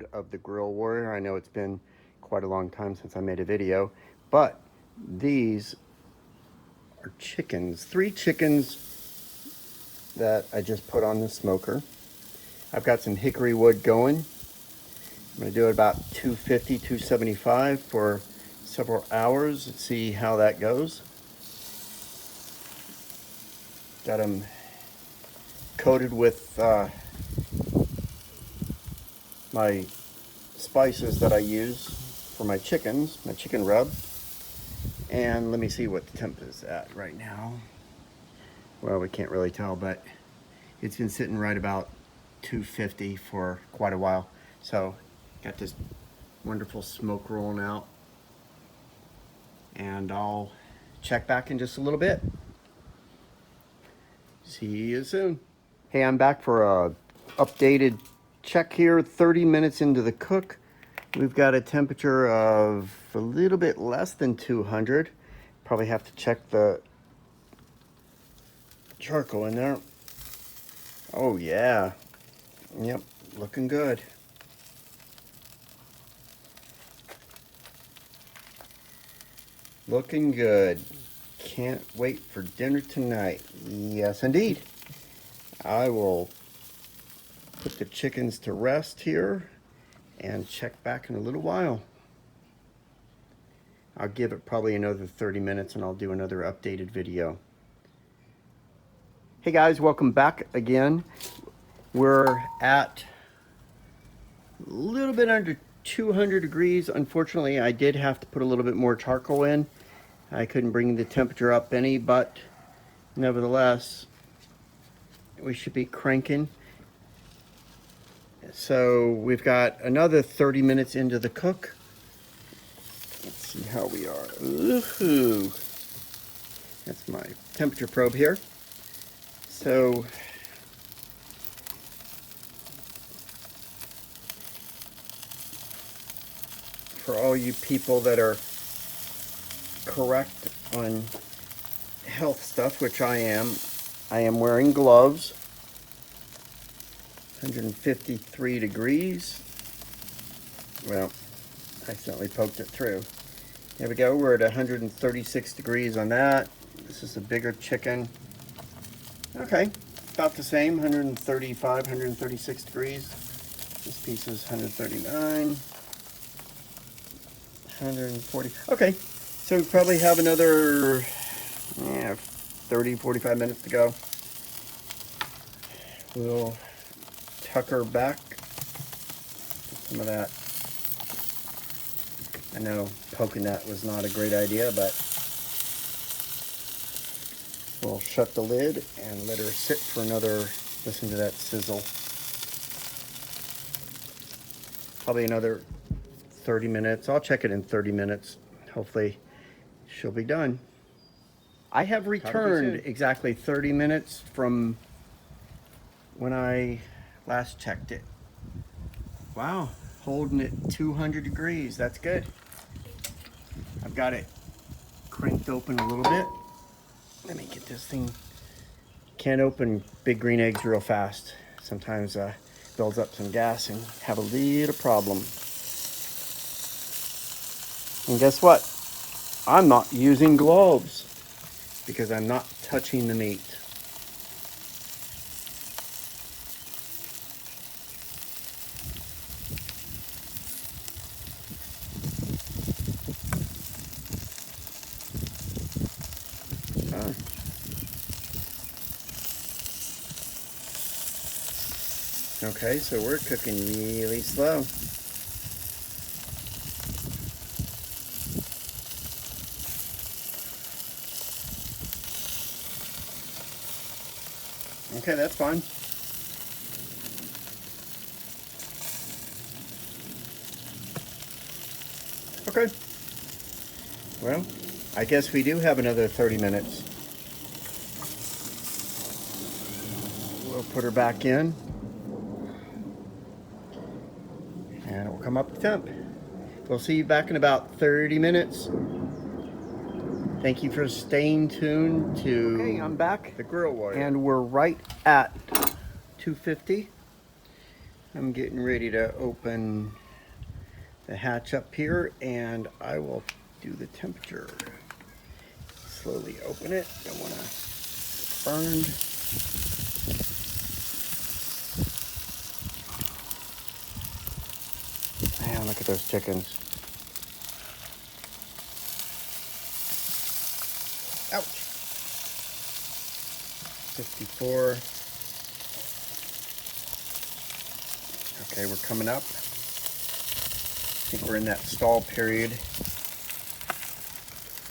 episode of the Grill Warrior. I know it's been quite a long time since I made a video, but these are chickens. 3 chickens that I just put on the smoker. I've got some hickory wood going. I'm going to do it about 250, 275 for several hours and see how that goes. Got them coated with my spices that I use for my chickens, my chicken rub. And let me see what the temp is at right now. Well, we can't really tell, but it's been sitting right about 250 for quite a while. So got this wonderful smoke rolling out, and I'll check back in just a little bit. See you soon. Hey, I'm back for a updated check here. 30 minutes into the cook. We've got a temperature of a little bit less than 200. Probably have to check the charcoal in there. Oh yeah. Yep, looking good. Looking good. Can't wait for dinner tonight. Yes, indeed. I will put the chickens to rest here and check back in a little while. I'll give it probably another 30 minutes and I'll do another updated video. Hey guys, welcome back again. We're at a little bit under 200 degrees. Unfortunately, I did have to put a little bit more charcoal in. I couldn't bring the temperature up any, but nevertheless, we should be cranking. So we've got another 30 minutes into the cook. Let's see how we are. Woohoo! That's my temperature probe here. So for all you people that are correct on health stuff, which I am wearing gloves. 153 degrees. Well, I accidentally poked it through. There we go. We're at 136 degrees on that. This is a bigger chicken. Okay, about the same, 135, 136 degrees. This piece is 139, 140. Okay, so we probably have another 30, 45 minutes to go. We'll tuck her back. Some of that. I know poking that was not a great idea, but we'll shut the lid and let her sit for another, listen to that sizzle. Probably another 30 minutes. I'll check it in 30 minutes. Hopefully she'll be done. I have returned exactly 30 minutes from when I last checked it. Wow, holding it 200 degrees. That's good. I've got it cranked open a little bit. Let me get this thing. Can't open big green eggs real fast. Sometimes builds up some gas and have a little problem. And guess what? I'm not using gloves because I'm not touching the meat. Okay, so we're cooking really slow. Okay, that's fine. Okay. Well, I guess we do have another 30 minutes. We'll put her back in. And it will come up to temp. We'll see you back in about 30 minutes. Thank you for staying tuned to Okay, I'm back. the Grill Warrior. And we're right at 250. I'm getting ready to open the hatch up here, and I will do the temperature. Slowly open it. Don't want to burn. Man, look at those chickens. Ouch. 54. Okay, we're coming up. I think we're in that stall period.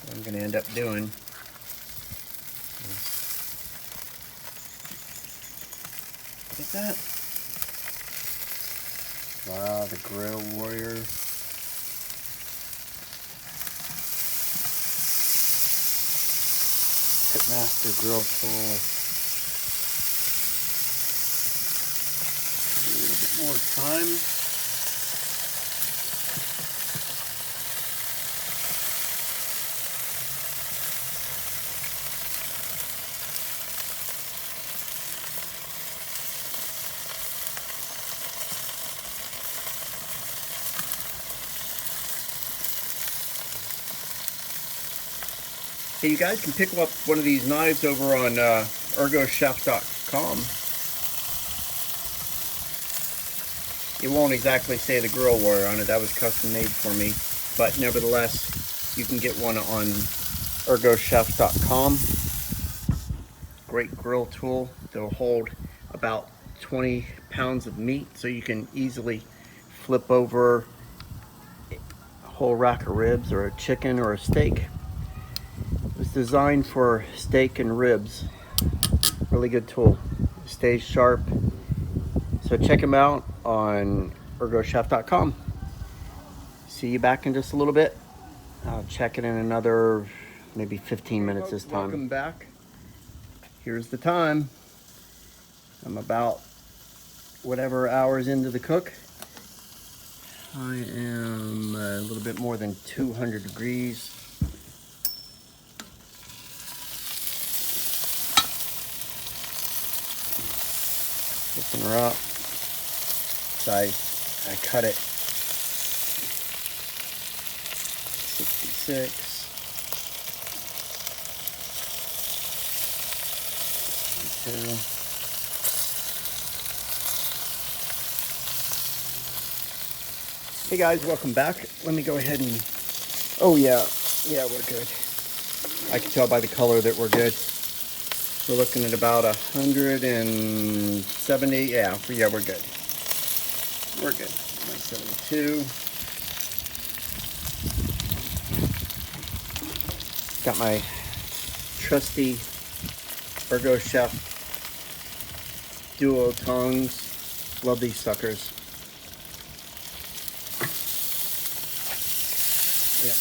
What I'm gonna end up doing. Look at that. Wow, the Grill Warrior. Pitmaster grill tool. A little bit more time. Hey, you guys can pick up one of these knives over on ergochef.com. It won't exactly say the Grill Warrior on it. That was custom made for me. But nevertheless, you can get one on ergochef.com. Great grill tool. They'll hold about 20 pounds of meat, so you can easily flip over a whole rack of ribs or a chicken or a steak. It was designed for steak and ribs. Really good tool. It stays sharp. So check them out on ergochef.com. See you back in just a little bit. I'll check it in another maybe 15 minutes this time. Welcome back. Here's the time. I'm about whatever hours into the cook. I am a little bit more than 200 degrees. Open her up. So I cut it 66. 62. Hey guys, welcome back. Let me go ahead and, oh yeah, we're good. I can tell by the color that we're good. We're looking at about 170, yeah, we're good. We're good. 172. Got my trusty ErgoChef Duo tongs. Love these suckers. Yep.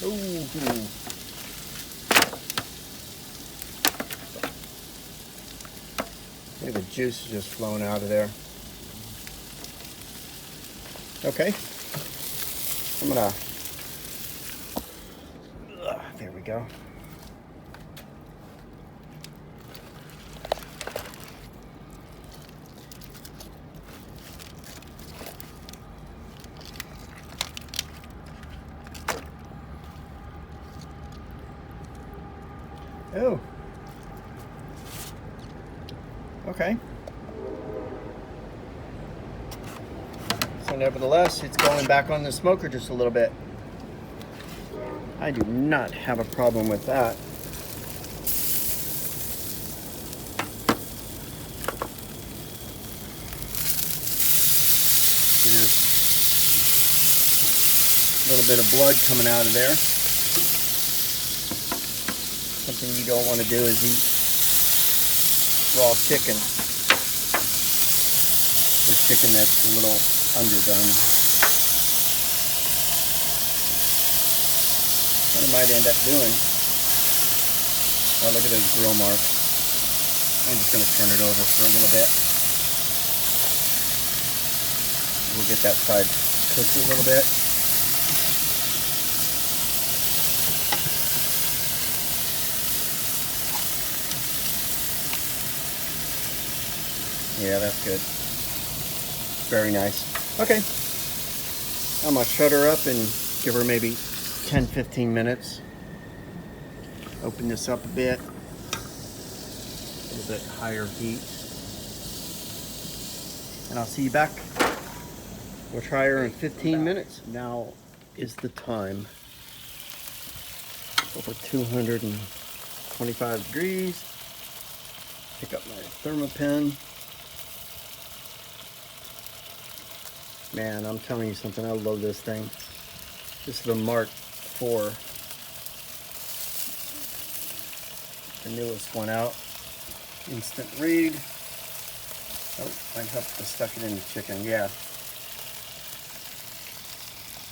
Ooh. Look at the juice is just flowing out of there. Okay. I'm gonna, there we go. Oh. Okay. So nevertheless, it's going back on the smoker just a little bit. I do not have a problem with that. There's a little bit of blood coming out of there. Something you don't want to do is eat raw chicken, or chicken that's a little underdone. I might end up doing. Oh, look at those grill marks. I'm just going to turn it over for a little bit. We'll get that side cooked a little bit. Yeah, that's good. Very nice. Okay. I'm going to shut her up and give her maybe 10-15 minutes. Open this up a bit. A little bit higher heat. And I'll see you back. We'll try her in 15 minutes. Now is the time. Over 225 degrees. Pick up my Thermapen. Man, I'm telling you something, I love this thing. This is the Mark IV. The newest one out. Instant read. Oh, I'd have to stuck it in the chicken, yeah.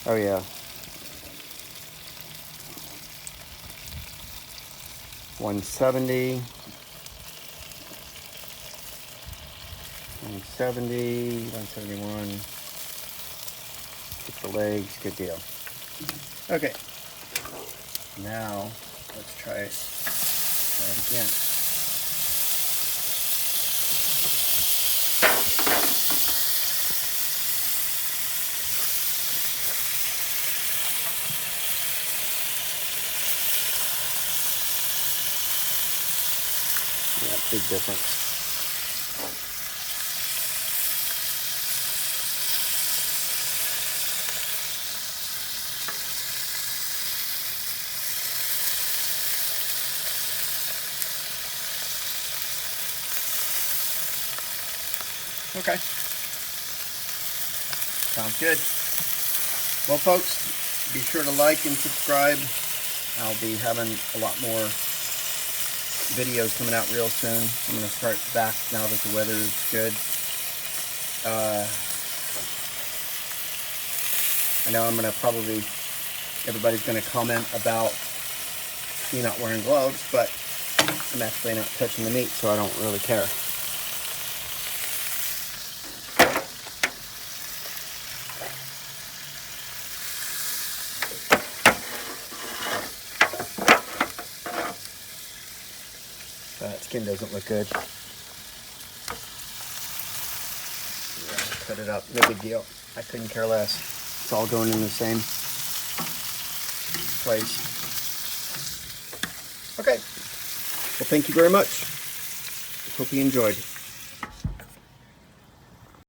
Oh yeah. $170. $170, $171. Get the legs, good deal. Okay. Now let's try it. Try it again. Yeah, big difference. Okay. Sounds good. Well, folks, be sure to like and subscribe. I'll be having a lot more videos coming out real soon. I'm going to start back now that the weather is good. I know I'm going to probably, everybody's going to comment about me not wearing gloves, but I'm actually not touching the meat, so I don't really care. That skin doesn't look good. Yeah, cut it up, no big deal. I couldn't care less. It's all going in the same place. Okay. Well, thank you very much. Hope you enjoyed.